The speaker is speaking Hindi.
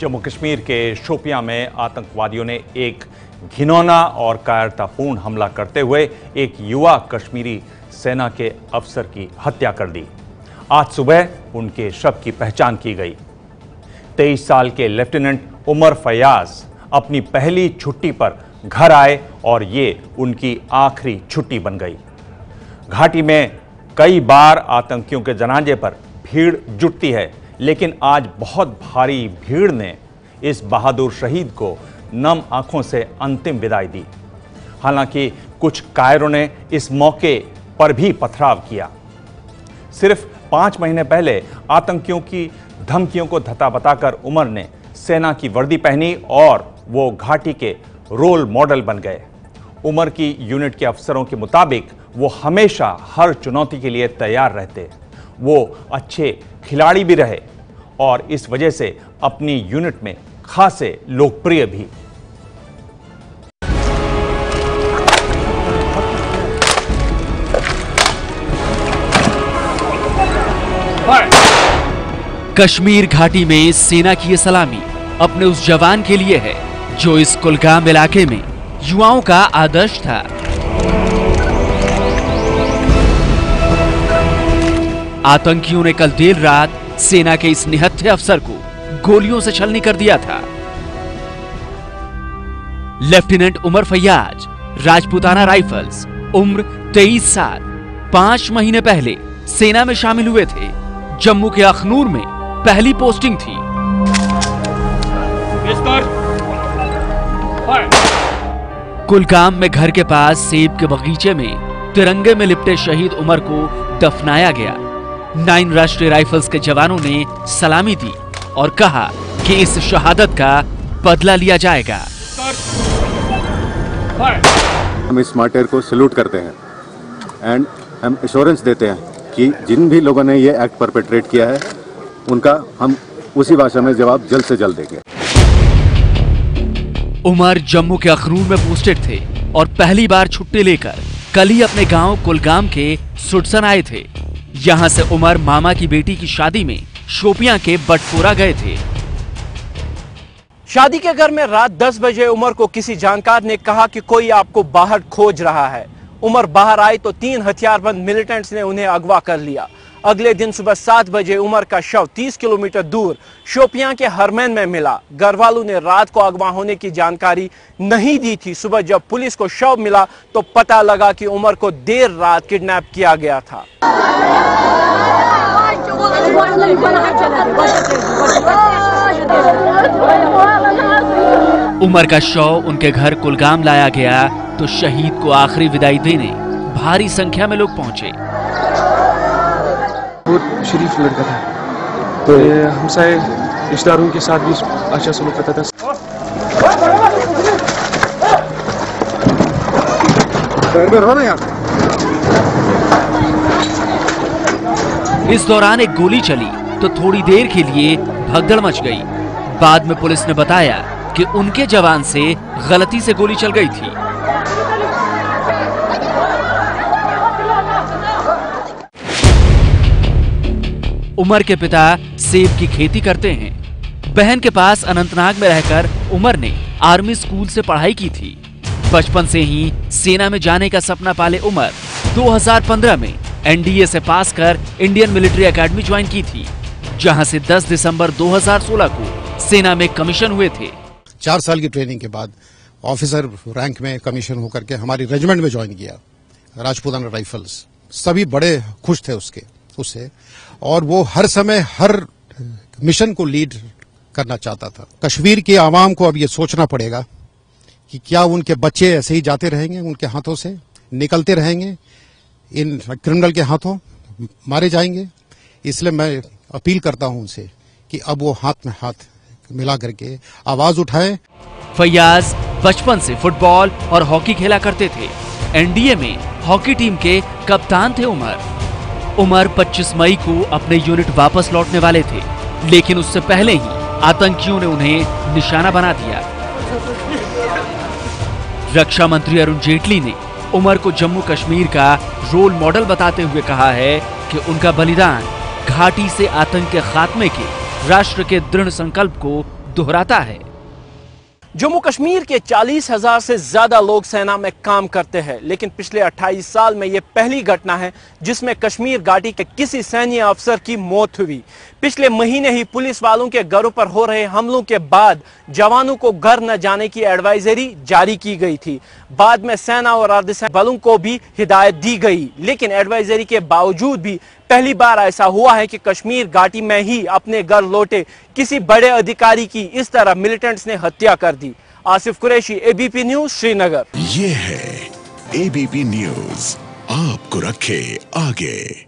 जम्मू कश्मीर के शोपियां में आतंकवादियों ने एक घिनौना और कायरतापूर्ण हमला करते हुए एक युवा कश्मीरी सेना के अफसर की हत्या कर दी। आज सुबह उनके शव की पहचान की गई। 23 साल के लेफ्टिनेंट उमर फयाज अपनी पहली छुट्टी पर घर आए और ये उनकी आखिरी छुट्टी बन गई। घाटी में कई बार आतंकियों के जनाजे पर भीड़ जुटती है, लेकिन आज बहुत भारी भीड़ ने इस बहादुर शहीद को नम आंखों से अंतिम विदाई दी। हालांकि कुछ कायरों ने इस मौके पर भी पथराव किया। सिर्फ 5 महीने पहले आतंकियों की धमकियों को धता बताकर उमर ने सेना की वर्दी पहनी और वो घाटी के रोल मॉडल बन गए। उमर की यूनिट के अफसरों के मुताबिक वो हमेशा हर चुनौती के लिए तैयार रहते। वो अच्छे खिलाड़ी भी रहे और इस वजह से अपनी यूनिट में खासे लोकप्रिय भी। कश्मीर घाटी में सेना की ये सलामी अपने उस जवान के लिए है जो इस कुलगाम इलाके में युवाओं का आदर्श था। आतंकियों ने कल देर रात सेना के इस निहत्थे अफसर को गोलियों से छलनी कर दिया था। लेफ्टिनेंट उमर फयाज, राजपूताना राइफल्स, उम्र 23 साल, 5 महीने पहले सेना में शामिल हुए थे। जम्मू के अखनूर में पहली पोस्टिंग थी। कुलगाम में घर के पास सेब के बगीचे में तिरंगे में लिपटे शहीद उमर को दफनाया गया। 9 राष्ट्रीय राइफल्स के जवानों ने सलामी दी और कहा कि इस शहादत का बदला लिया जाएगा। हम इस मार्टिर को सैल्यूट करते हैं एंड हम एश्योरेंस देते हैं कि जिन भी लोगों ने ये एक्ट परपेट्रेट किया है उनका हम उसी भाषा में जवाब जल्द से जल्द देंगे। उमर जम्मू के अखनूर में पोस्टेड थे और पहली बार छुट्टी लेकर कल ही अपने गांव कुलगाम के सुडसन आए थे। यहां से उमर मामा की बेटी की शादी में शोपियां के बटपोरा गए थे। शादी के घर में रात 10 बजे उमर को किसी जानकार ने कहा कि कोई आपको बाहर खोज रहा है। उमर बाहर आए तो 3 हथियारबंद मिलिटेंट्स ने उन्हें अगवा कर लिया। अगले दिन सुबह 7 बजे उमर का शव 30 किलोमीटर दूर शोपियां के हरमैन में मिला। घर वालों ने रात को अगवा होने की जानकारी नहीं दी थी। सुबह जब पुलिस को शव मिला तो पता लगा कि उमर को देर रात किडनैप किया गया था। उमर का शव उनके घर कुलगाम लाया गया तो शहीद को आखिरी विदाई देने भारी संख्या में लोग पहुंचे। बहुत शरीफ लड़का था, तो हमसाए रिश्तेदारों के साथ भी अच्छा सलूक करता था। इस दौरान एक गोली चली तो थोड़ी देर के लिए भगदड़ मच गई। बाद में पुलिस ने बताया कि उनके जवान से गलती से गोली चल गई थी। उमर के पिता सेब की खेती करते हैं। बहन के पास अनंतनाग में रहकर उमर ने आर्मी स्कूल से पढ़ाई की थी। बचपन से ही सेना में जाने का सपना पाले उमर 2015 में एनडीए से पास कर इंडियन मिलिट्री एकेडमी ज्वाइन की थी, जहां से 10 दिसंबर 2016 को सेना में कमीशन हुए थे। 4 साल की ट्रेनिंग के बाद ऑफिसर रैंक में कमीशन होकर के हमारी रेजिमेंट में ज्वाइन किया, राजपूताना राइफल्स। सभी बड़े खुश थे उससे और वो हर समय हर मिशन को लीड करना चाहता था। कश्मीर के आवाम को अब ये सोचना पड़ेगा कि क्या उनके बच्चे ऐसे ही जाते रहेंगे, उनके हाथों से निकलते रहेंगे, इन क्रिमिनल के हाथों मारे जाएंगे। इसलिए मैं अपील करता हूं उनसे कि अब वो हाथ में हाथ मिला करके आवाज उठाएं। फयाज बचपन से फुटबॉल और हॉकी खेला करते थे। एनडीए में हॉकी टीम के कप्तान थे उमर 25 मई को अपने यूनिट वापस लौटने वाले थे, लेकिन उससे पहले ही आतंकियों ने उन्हें निशाना बना दिया। रक्षा मंत्री अरुण जेटली ने उमर को जम्मू कश्मीर का रोल मॉडल बताते हुए कहा है कि उनका बलिदान घाटी से आतंक के खात्मे के राष्ट्र के दृढ़ संकल्प को दोहराता है। जम्मू कश्मीर के 40,000 से ज्यादा लोग सेना में काम करते हैं, लेकिन पिछले 28 साल में यह पहली घटना है जिसमें कश्मीर घाटी के किसी सैन्य अफसर की मौत हुई। पिछले महीने ही पुलिस वालों के घरों पर हो रहे हमलों के बाद जवानों को घर न जाने की एडवाइजरी जारी की गई थी। बाद में सेना और अर्धसैनिक बलों को भी हिदायत दी गई, लेकिन एडवाइजरी के बावजूद भी पहली बार ऐसा हुआ है कि कश्मीर घाटी में ही अपने घर लौटे किसी बड़े अधिकारी की इस तरह मिलिटेंट्स ने हत्या कर दी। Asif Qureshi, ABP news, Srinagar. ये है एबीपी न्यूज, आपको रखे आगे।